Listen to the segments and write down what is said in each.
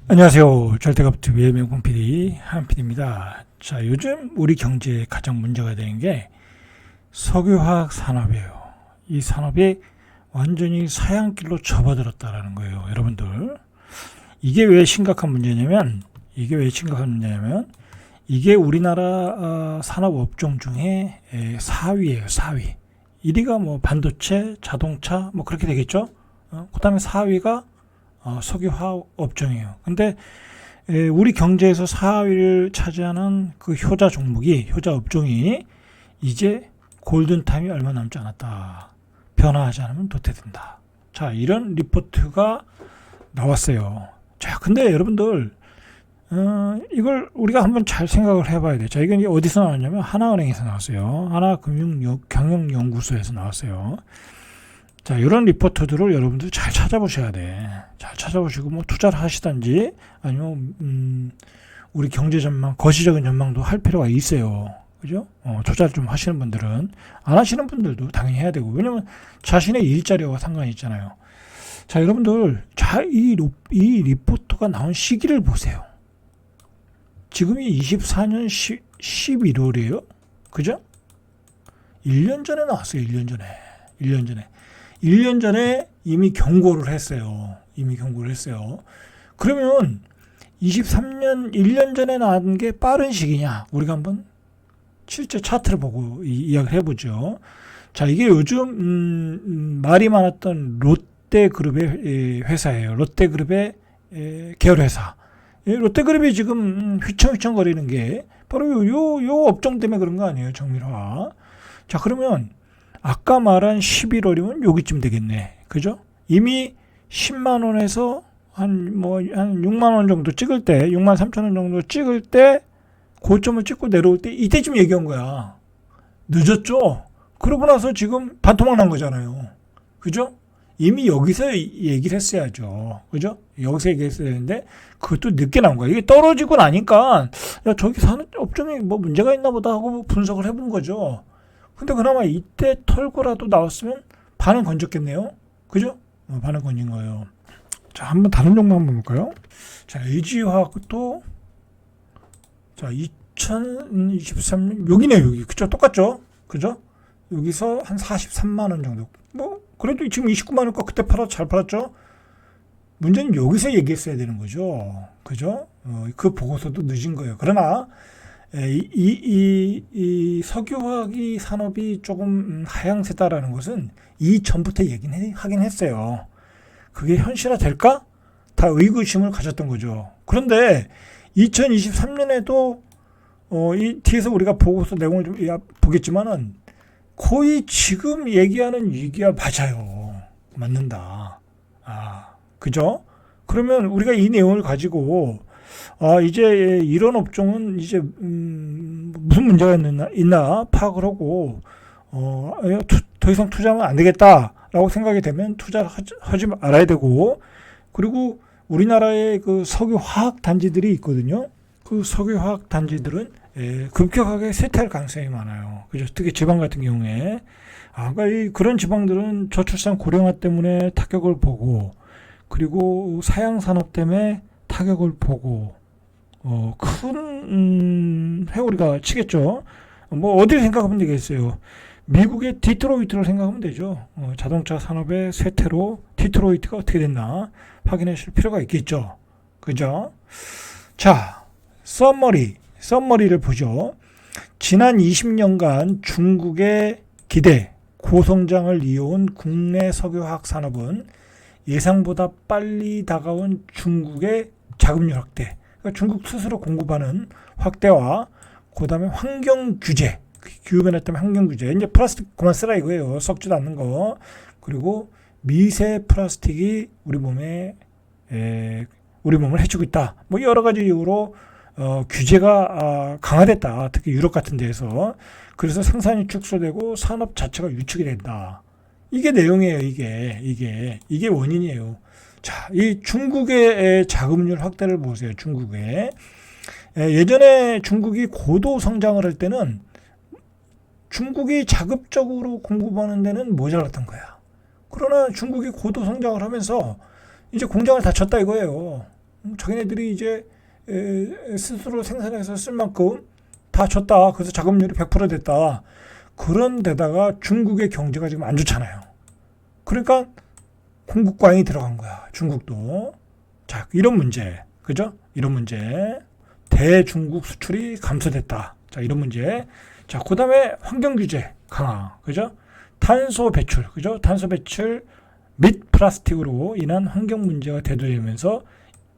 안녕하세요. 절대값TV의 명품 PD 한PD입니다. 자, 요즘 우리 경제에 가장 문제가 되는 게 석유화학 산업이에요. 이 산업이 완전히 사양길로 접어들었다라는 거예요. 여러분들, 이게 왜 심각한 문제냐면 이게 우리나라 산업업종 중에 4위예요. 4위. 1위가 뭐 반도체, 자동차 뭐 그렇게 되겠죠. 그 다음에 4위가 석유화학 업종이에요. 근데 우리 경제에서 4위를 차지하는 그 효자 업종이 이제 골든타임이 얼마 남지 않았다. 변화하지 않으면 도태된다. 자, 이런 리포트가 나왔어요. 자, 근데 여러분들 이걸 우리가 한번 잘 생각을 해봐야 돼요. 자, 이게 어디서 나왔냐면 하나은행에서 나왔어요. 하나금융경영연구소에서 나왔어요. 자, 이런 리포트들을 여러분들 잘 찾아보셔야 돼. 잘 찾아보시고 뭐 투자를 하시든지 아니면 우리 경제 전망, 거시적인 전망도 할 필요가 있어요. 그죠? 투자를 좀 하시는 분들은, 안 하시는 분들도 당연히 해야 되고, 왜냐면 자신의 일자리와 상관이 있잖아요. 자, 여러분들 이 리포트가 나온 시기를 보세요. 지금이 24년 11월이에요. 그죠? 1년 전에 나왔어요. 1년 전에 이미 경고를 했어요. 그러면 23년 1년 전에 나온 게 빠른 시기냐? 우리가 한번 실제 차트를 보고 이야기를 해보죠. 자, 이게 요즘 말이 많았던 롯데그룹의 회사예요. 롯데그룹의 계열회사. 롯데그룹이 지금 휘청휘청거리는 게 바로 요 업종 때문에 그런 거 아니에요? 정밀화. 자, 그러면 아까 말한 11월이면 여기쯤 되겠네. 그죠? 이미 10만 원에서 한 6만 원 정도 찍을 때, 6만 3천 원 정도 찍을 때, 고점을 찍고 내려올 때, 이때쯤 얘기한 거야. 늦었죠? 그러고 나서 지금 반토막 난 거잖아요. 그죠? 이미 여기서 얘기를 했어야죠. 그죠? 여기서 얘기했어야 되는데, 그것도 늦게 나온 거야. 이게 떨어지고 나니까, 야, 저기 사는 업종이 뭐 문제가 있나 보다 하고 분석을 해본 거죠. 근데 그나마 이때 털고라도 나왔으면 반은 건졌겠네요. 그죠? 반은 건진 거예요. 자, 한번 다른 종목 한번 볼까요? 자, LG화학도 자, 2023년 여기네요. 여기. 그죠? 똑같죠? 그죠? 여기서 한 43만 원 정도. 뭐 그래도 지금 29만 원 거 그때 잘 팔았죠? 문제는 여기서 얘기했어야 되는 거죠. 그죠? 그 보고서도 늦은 거예요. 그러나 이 석유화학이 산업이 조금 하향세다라는 것은 이전부터 얘기는 하긴 했어요. 그게 현실화 될까? 다 의구심을 가졌던 거죠. 그런데 2023년에도 이 뒤에서 우리가 보고서 내용을 좀 보겠지만은 거의 지금 얘기하는 위기가 맞아요. 맞는다. 그죠? 그러면 우리가 이 내용을 가지고 이제 이런 업종은 이제 무슨 문제가 있나 파악을 하고 더 이상 투자하면 안 되겠다라고 생각이 되면 투자를 하지 말아야 되고, 그리고 우리나라의 그 석유화학 단지들이 있거든요. 그 석유화학 단지들은 급격하게 쇠퇴할 가능성이 많아요. 그죠? 특히 지방 같은 경우에 그러니까 그런 지방들은 저출산 고령화 때문에 타격을 보고, 그리고 사양 산업 때문에 타격을 보고 큰 회오리가 치겠죠. 뭐 어디를 생각하면 되겠어요. 미국의 디트로이트를 생각하면 되죠. 자동차 산업의 쇠퇴로 디트로이트가 어떻게 됐나 확인하실 필요가 있겠죠. 그죠? 자, 썸머리를 보죠. 지난 20년간 중국의 기대, 고성장을 이어온 국내 석유화학 산업은 예상보다 빨리 다가온 중국의 자금률 확대, 그러니까 중국 스스로 공급하는 확대와 그 다음에 환경 규제, 기후변화 때문에 환경 규제, 이제 플라스틱 그만 쓰라 이거예요. 썩지도 않는 거. 그리고 미세 플라스틱이 우리 몸을 해치고 있다. 뭐 여러 가지 이유로 규제가 강화됐다. 특히 유럽 같은 데에서. 그래서 생산이 축소되고 산업 자체가 위축이 된다. 이게 내용이에요. 이게 원인이에요. 자, 이 중국의 자금률 확대를 보세요. 중국의 예전에 중국이 고도 성장을 할 때는 중국이 자급적으로 공급하는 데는 모자랐던 거야. 그러나 중국이 고도 성장을 하면서 이제 공장을 닫혔다 이거예요. 자기네들이 이제 스스로 생산해서 쓸 만큼 다 줬다. 그래서 자금률이 100% 됐다. 그런데다가 중국의 경제가 지금 안 좋잖아요. 그러니까 공급 과잉이 들어간 거야. 중국도. 자, 이런 문제. 그죠? 이런 문제. 대중국 수출이 감소됐다. 자, 이런 문제. 자, 그 다음에 환경 규제 강화. 그죠? 탄소 배출. 그죠? 탄소 배출 및 플라스틱으로 인한 환경 문제가 대두되면서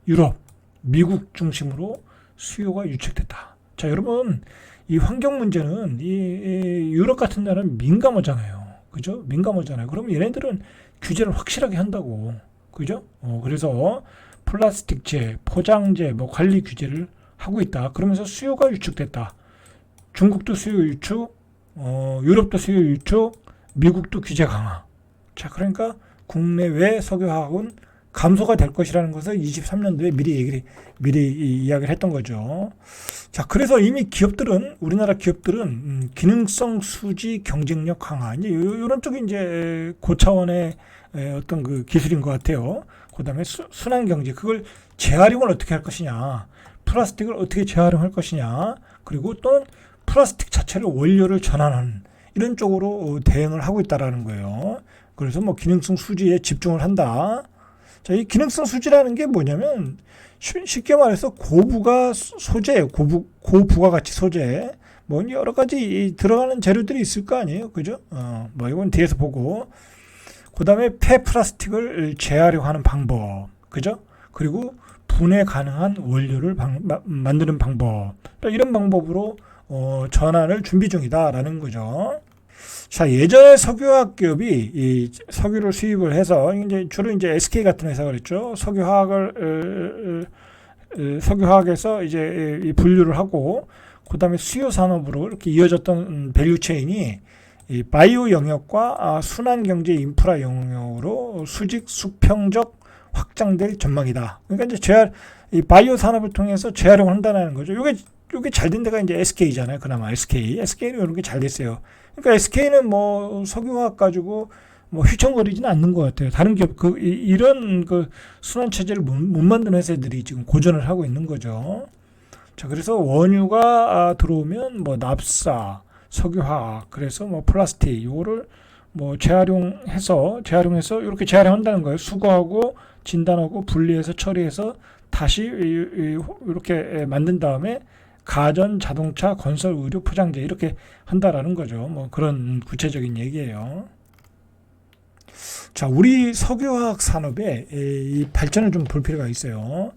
유럽, 미국 중심으로 수요가 유착됐다. 자, 여러분, 이 환경 문제는 이 유럽 같은 나라는 민감하잖아요. 그죠? 민감하잖아요. 그러면 얘네들은 규제를 확실하게 한다고. 그죠? 그래서 플라스틱제, 포장재, 뭐 관리 규제를 하고 있다. 그러면서 수요가 유축됐다. 중국도 수요 유축, 유럽도 수요 유축, 미국도 규제 강화. 자, 그러니까 국내외 석유화학은 감소가 될 것이라는 것을 23년도에 미리 이야기를 했던 거죠. 자, 그래서 이미 기업들은, 우리나라 기업들은 기능성 수지 경쟁력 강화, 이제 이런 쪽이 이제 고차원의 어떤 그 기술인 것 같아요. 그 다음에 순환 경제, 그걸 재활용을 어떻게 할 것이냐, 플라스틱을 어떻게 재활용할 것이냐, 그리고 또는 플라스틱 자체를 원료를 전환하는 이런 쪽으로 대응을 하고 있다라는 거예요. 그래서 뭐 기능성 수지에 집중을 한다. 자, 이 기능성 수지라는 게 뭐냐면 쉽게 말해서 고부가 소재, 고부가 가치 소재, 뭐 여러 가지 들어가는 재료들이 있을 거 아니에요, 그죠? 뭐 이건 뒤에서 보고, 그 다음에 폐플라스틱을 재활용하는 방법, 그죠? 그리고 분해 가능한 원료를 만드는 방법, 이런 방법으로 전환을 준비 중이다라는 거죠. 자, 예전에 석유화학 기업이 이 석유를 수입을 해서 이제 주로 이제 SK 같은 회사가 그랬죠. 석유화학에서 이제 이 분류를 하고 그다음에 수요 산업으로 이렇게 이어졌던 밸류 체인이 이 바이오 영역과 순환 경제 인프라 영역으로 수직 수평적 확장될 전망이다. 그러니까 이제 이 바이오 산업을 통해서 재활용을 한다는 거죠. 요게 잘 된 데가 이제 SK잖아요. 그나마 SK는 이런 게 잘 됐어요. 그러니까 SK는 뭐 석유화학 가지고 뭐 휘청거리지는 않는 것 같아요. 다른 기업 이런 그 순환 체제를 못 만드는 회사들이 지금 고전을 하고 있는 거죠. 자, 그래서 원유가 들어오면 뭐 납사, 석유화학, 그래서 뭐 플라스틱 요거를 뭐 재활용해서 이렇게 재활용한다는 거예요. 수거하고 진단하고 분리해서 처리해서 다시 이렇게 만든 다음에 가전, 자동차, 건설, 의료, 포장재 이렇게 한다라는 거죠. 뭐 그런 구체적인 얘기예요. 자, 우리 석유화학 산업의 이 발전을 좀 볼 필요가 있어요.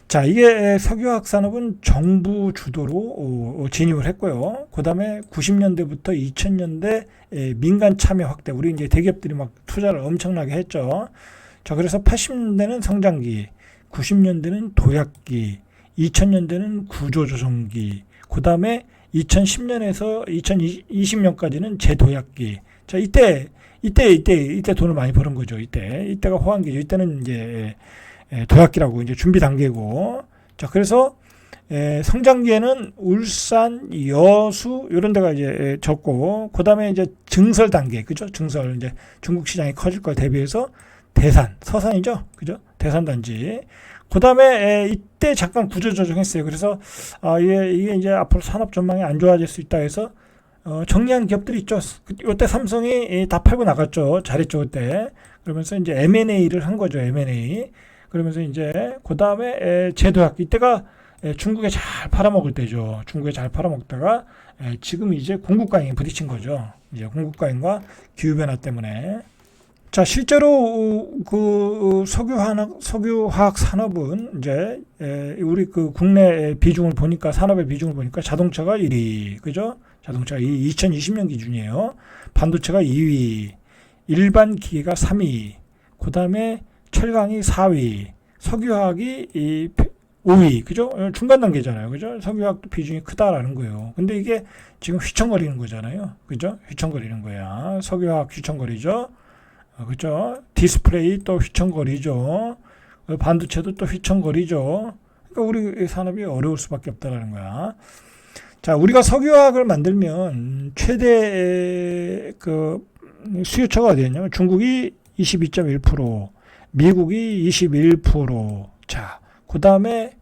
자, 이게 석유화학 산업은 정부 주도로 진입을 했고요. 그 다음에 90년대부터 2000년대 민간 참여 확대, 우리 이제 대기업들이 막 투자를 엄청나게 했죠. 자, 그래서 80년대는 성장기, 90년대는 도약기, 2000년대는 구조조정기, 그 다음에 2010년에서 2020년까지는 재도약기. 자, 이때 돈을 많이 버는 거죠. 이때가 호황기죠. 이때는 이제 도약기라고 이제 준비 단계고. 자, 그래서 성장기에는 울산, 여수 이런 데가 이제 적고, 그 다음에 이제 증설 단계, 그죠? 증설 이제 중국 시장이 커질 걸 대비해서 대산, 서산이죠, 그죠? 대산 단지. 그 다음에 이때 잠깐 구조 조정했어요. 그래서 이게 이제 앞으로 산업 전망이 안 좋아질 수 있다 해서 정리한 기업들이 있죠. 이때 삼성이 다 팔고 나갔죠. 잘했죠 그때. 그러면서 이제 M&A를 한 거죠. M&A. 그러면서 이제 그 다음에 제도약, 이때가 중국에 잘 팔아먹을 때죠. 중국에 잘 팔아먹다가 지금 이제 공급과잉에 부딪힌 거죠. 이제 공급과잉과 기후변화 때문에. 자, 실제로 그 석유화학 산업은 이제 우리 그 국내 비중을 보니까, 산업의 비중을 보니까 자동차가 1위, 그죠? 자동차가 2020년 기준이에요. 반도체가 2위, 일반 기계가 3위, 그 다음에 철강이 4위, 석유화학이 5위, 그죠? 중간 단계잖아요, 그죠? 석유화학도 비중이 크다라는 거예요. 근데 이게 지금 휘청거리는 거잖아요, 그죠? 휘청거리는 거야. 석유화학 휘청거리죠. 그죠? 디스플레이 또 휘청거리죠. 반도체도 또 휘청거리죠. 그러니까 우리 산업이 어려울 수밖에 없다라는 거야. 자, 우리가 석유화학을 만들면 최대 그 수요처가 어디였냐면 중국이 22.1%, 미국이 21%. 자, 그 다음에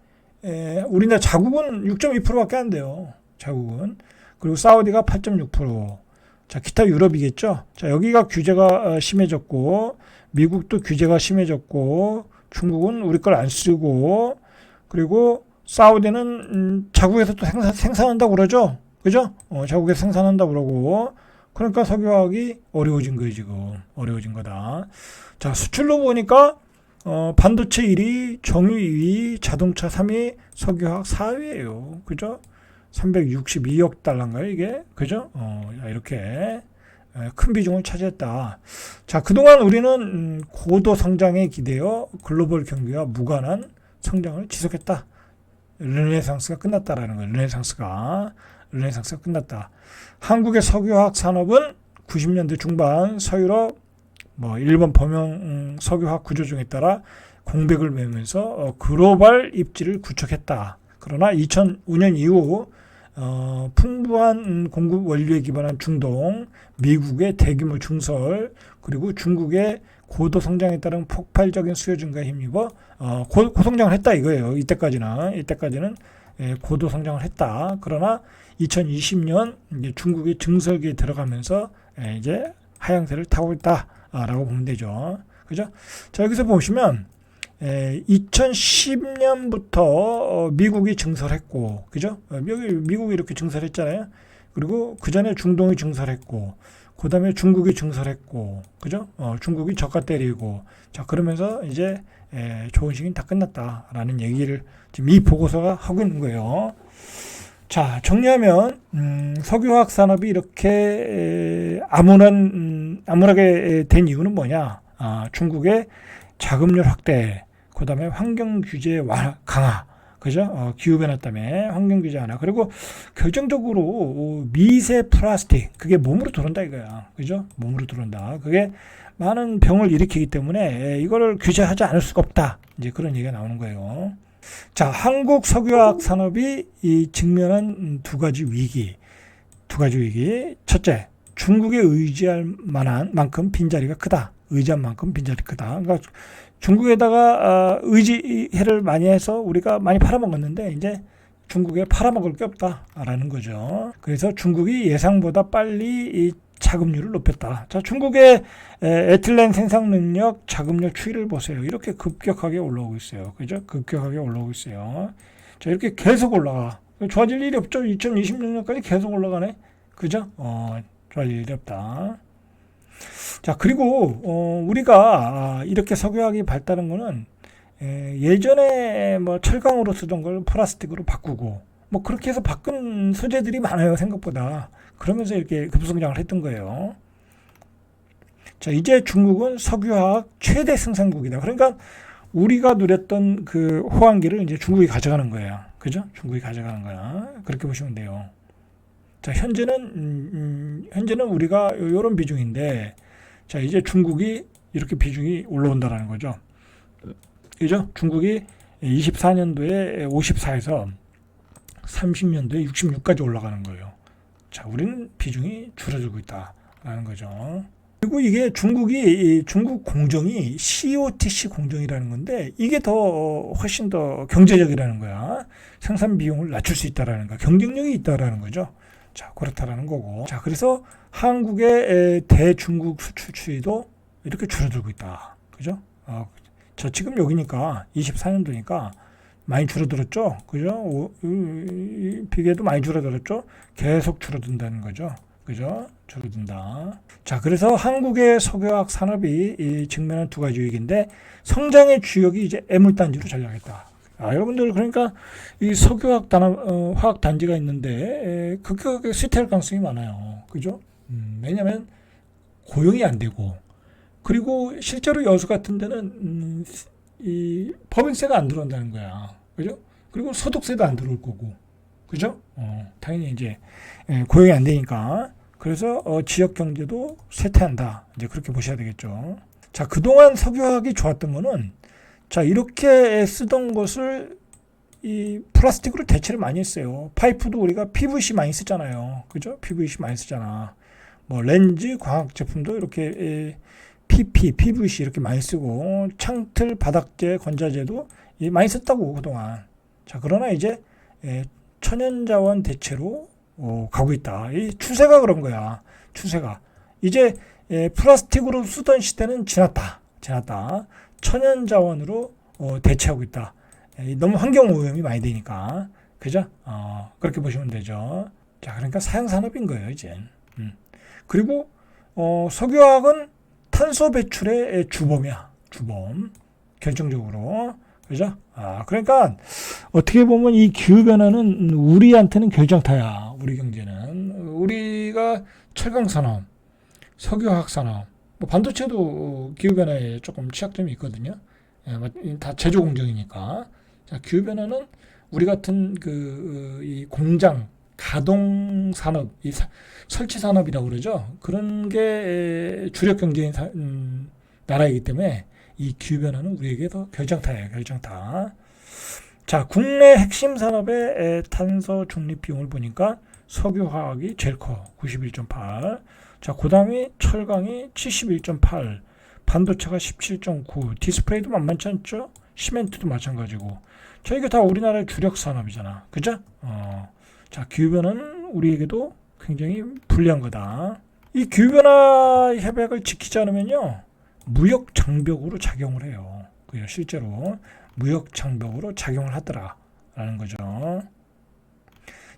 우리나라 자국은 6.2%밖에 안 돼요. 자국은. 그리고 사우디가 8.6%. 자, 기타 유럽이겠죠. 자, 여기가 규제가 심해졌고, 미국도 규제가 심해졌고, 중국은 우리 걸 안 쓰고, 그리고 사우디는 자국에서 또 생산한다고 그러죠. 그죠? 자국에서 생산한다고 그러고, 그러니까 석유화학이 어려워진 거예요, 지금. 어려워진 거다. 자, 수출로 보니까, 반도체 1위, 정유 2위, 자동차 3위, 석유화학 4위예요. 그죠? 362억 달러인가요, 이게? 그죠? 이렇게 큰 비중을 차지했다. 자, 그동안 우리는 고도 성장에 기대어 글로벌 경기와 무관한 성장을 지속했다. 르네상스가 끝났다라는 거예요. 르네상스가 끝났다. 한국의 석유화학 산업은 90년대 중반 서유럽, 일본 범용 석유화학 구조조정에 따라 공백을 메우면서 글로벌 입지를 구축했다. 그러나 2005년 이후 풍부한 공급 원료에 기반한 중동, 미국의 대규모 증설, 그리고 중국의 고도 성장에 따른 폭발적인 수요 증가에 힘입어 고성장을 했다 이거예요. 이때까지는 고도 성장을 했다. 그러나 2020년 이제 중국의 증설기에 들어가면서 이제 하향세를 타고 있다라고 보면 되죠. 그죠? 자, 여기서 보시면 2010년부터 미국이 증설했고, 그죠? 미국이 이렇게 증설했잖아요. 그리고 그 전에 중동이 증설했고, 그 다음에 중국이 증설했고, 그죠? 중국이 저가 때리고, 자, 그러면서 이제 좋은 시기는 다 끝났다라는 얘기를 지금 이 보고서가 하고 있는 거예요. 자, 정리하면 석유화학 산업이 이렇게 암울하게 된 이유는 뭐냐? 중국의 자금률 확대, 그 다음에 환경 규제 강화, 그죠? 기후변화 때문에 환경 규제 하나. 그리고 결정적으로 미세 플라스틱, 그게 몸으로 들어온다 이거야. 그죠? 몸으로 들어온다. 그게 많은 병을 일으키기 때문에 이거를 규제하지 않을 수가 없다. 이제 그런 얘기가 나오는 거예요. 자, 한국 석유화학 산업이 직면한 두 가지 위기. 첫째, 중국에 의지할 만한 만큼 빈자리가 크다. 그러니까 중국에다가 의지를 많이 해서 우리가 많이 팔아먹었는데 이제 중국에 팔아먹을 게 없다라는 거죠. 그래서 중국이 예상보다 빨리 이 자금률을 높였다. 자, 중국의 에틸렌 생산 능력, 자금률 추이를 보세요. 이렇게 급격하게 올라오고 있어요. 그죠? 급격하게 올라오고 있어요. 자, 이렇게 계속 올라가. 좋아질 일이 없죠. 2026년까지 계속 올라가네. 그죠? 좋아질 일이 없다. 자, 그리고 우리가 이렇게 석유화학이 발달한 거는 예전에 철강으로 쓰던 걸 플라스틱으로 바꾸고 그렇게 해서 바꾼 소재들이 많아요, 생각보다. 그러면서 이렇게 급성장을 했던 거예요. 자, 이제 중국은 석유화학 최대 생산국이다. 그러니까 우리가 누렸던 그 호황기를 이제 중국이 가져가는 거예요. 그죠? 중국이 가져가는 거야. 그렇게 보시면 돼요. 자, 현재는 우리가 이런 비중인데, 자, 이제 중국이 이렇게 비중이 올라온다라는 거죠. 그죠? 중국이 24년도에 54에서 30년도에 66까지 올라가는 거예요. 자, 우리는 비중이 줄어들고 있다라는 거죠. 그리고 이게 중국 공정이 COTC 공정이라는 건데, 이게 훨씬 더 경제적이라는 거야. 생산 비용을 낮출 수 있다라는 거야. 경쟁력이 있다라는 거죠. 자, 그렇다라는 거고. 자, 그래서 한국의 대중국 수출 추이도 이렇게 줄어들고 있다. 그죠? 저 지금 여기니까 24년도니까 많이 줄어들었죠. 그죠? 비교해도 많이 줄어들었죠. 계속 줄어든다는 거죠. 그죠? 줄어든다. 자, 그래서 한국의 석유화학 산업이 직면한 두 가지 위기인데, 성장의 주역이 이제 애물단지로 전락했다. 여러분들, 그러니까 이 석유화학 화학 단지가 있는데 급격하게 쇠퇴할 가능성이 많아요. 그죠? 왜냐하면 고용이 안 되고, 그리고 실제로 여수 같은 데는 이 법인세가 안 들어온다는 거야. 그죠? 그리고 소득세도 안 들어올 거고. 그죠? 당연히 이제 고용이 안 되니까. 그래서 지역 경제도 쇠퇴한다. 이제 그렇게 보셔야 되겠죠. 자, 그동안 석유화학이 좋았던 거는, 자, 이렇게 쓰던 것을 이 플라스틱으로 대체를 많이 했어요. 파이프도 우리가 PVC 많이 쓰잖아요. 그죠? PVC 많이 쓰잖아. 렌즈, 광학 제품도 이렇게 PVC 이렇게 많이 쓰고, 창틀, 바닥재, 건자재도 많이 썼다고 그동안. 자, 그러나 이제 천연자원 대체로 가고 있다. 이 추세가 그런 거야. 추세가 이제 플라스틱으로 쓰던 시대는 지났다. 천연자원으로 대체하고 있다. 너무 환경 오염이 많이 되니까, 그죠? 그렇게 보시면 되죠. 자, 그러니까 사양 산업인 거예요, 이제. 그리고 석유화학은 탄소 배출의 주범이야. 주범. 결정적으로. 그죠? 그러니까 어떻게 보면 이 기후 변화는 우리한테는 결정타야. 우리 경제는. 우리가 철강 산업, 석유화학 산업, 뭐 반도체도 기후 변화에 조금 취약점이 있거든요. 다 제조 공정이니까. 자, 기후 변화는 우리 같은 이 공장 가동 산업, 이 설치 산업이라고 그러죠. 그런 게 주력 경제인 나라이기 때문에 이 기후 변화는 우리에게 더 결정타예요. 결정타. 자, 국내 핵심 산업의 탄소 중립 비용을 보니까 석유화학이 제일 커. 91.8. 자, 그다음이 철강이 71.8. 반도체가 17.9. 디스플레이도 만만치 않죠. 시멘트도 마찬가지고. 자, 이게 다 우리나라의 주력 산업이잖아. 그죠? 자, 기후변화는 우리에게도 굉장히 불리한 거다. 이 기후변화 협약을 지키지 않으면요, 무역 장벽으로 작용을 해요. 그죠? 실제로 무역 장벽으로 작용을 하더라라는 거죠.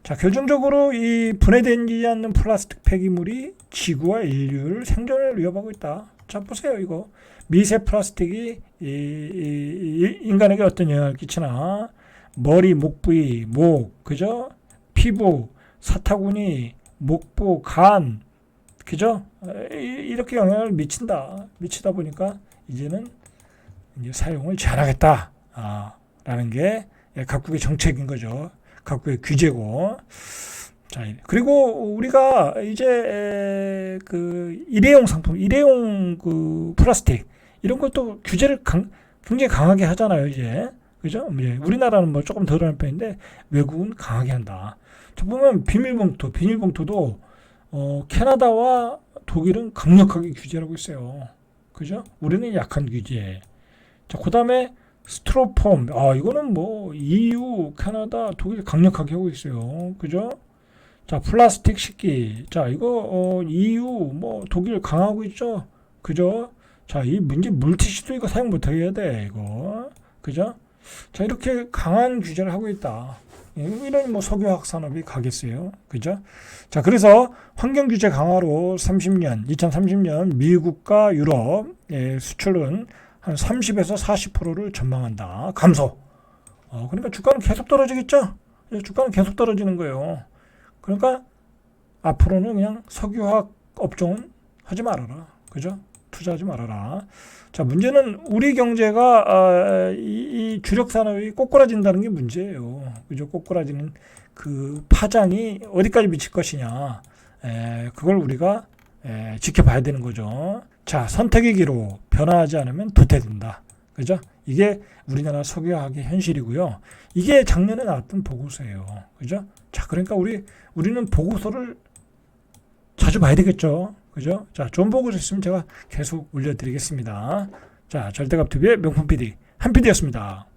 자, 결정적으로 이 분해되지 않는 플라스틱 폐기물이 지구와 인류를 생존을 위협하고 있다. 자, 보세요, 이거. 미세 플라스틱이 인간에게 어떤 영향을 끼치나. 머리, 목 부위, 그죠? 피부, 사타구니, 목부, 간, 그죠? 이렇게 영향을 미치다 보니까 이제는 이제 사용을 제한하겠다. 라는 게 각국의 정책인 거죠. 각국의 규제고. 자, 그리고 우리가 이제 일회용 상품, 일회용 플라스틱 이런 것도 규제를 굉장히 강하게 하잖아요, 이제. 그죠? 우리나라는 뭐 조금 덜한 편인데 외국은 강하게 한다. 저 보면 비닐봉투도 캐나다와 독일은 강력하게 규제를 하고 있어요. 그죠? 우리는 약한 규제. 자, 그다음에 스티로폼. 이거는 뭐 EU, 캐나다, 독일 강력하게 하고 있어요. 그죠? 자, 플라스틱 식기. 자, 이거 EU, 뭐 독일 강하고 있죠. 그죠? 자, 이 문제 물티슈도 이거 사용 못하게 해야 돼. 이거. 그죠? 자, 이렇게 강한 규제를 하고 있다. 이런 뭐 석유화학 산업이 가겠어요. 그죠? 자, 그래서 환경 규제 강화로 2030년 미국과 유럽의 수출은 한 30에서 40%를 전망한다. 감소. 그러니까 주가는 계속 떨어지겠죠? 주가는 계속 떨어지는 거예요. 그러니까 앞으로는 그냥 석유화학 업종은 하지 말아라. 그죠? 투자하지 말아라. 자, 문제는 우리 경제가 이 주력 산업이 꼬꾸라진다는 게 문제예요. 그죠? 꼬꾸라지는 그 파장이 어디까지 미칠 것이냐. 그걸 우리가 지켜봐야 되는 거죠. 자, 선택의 기로 변화하지 않으면 도태된다. 그죠? 이게 우리나라 석유화학의 현실이고요. 이게 작년에 나왔던 보고서예요. 그죠? 자, 그러니까 우리는 보고서를 자주 봐야 되겠죠. 그죠? 자, 좋은 보고서 있으면 제가 계속 올려드리겠습니다. 자, 절대값TV의 명품 PD, 한 PD였습니다.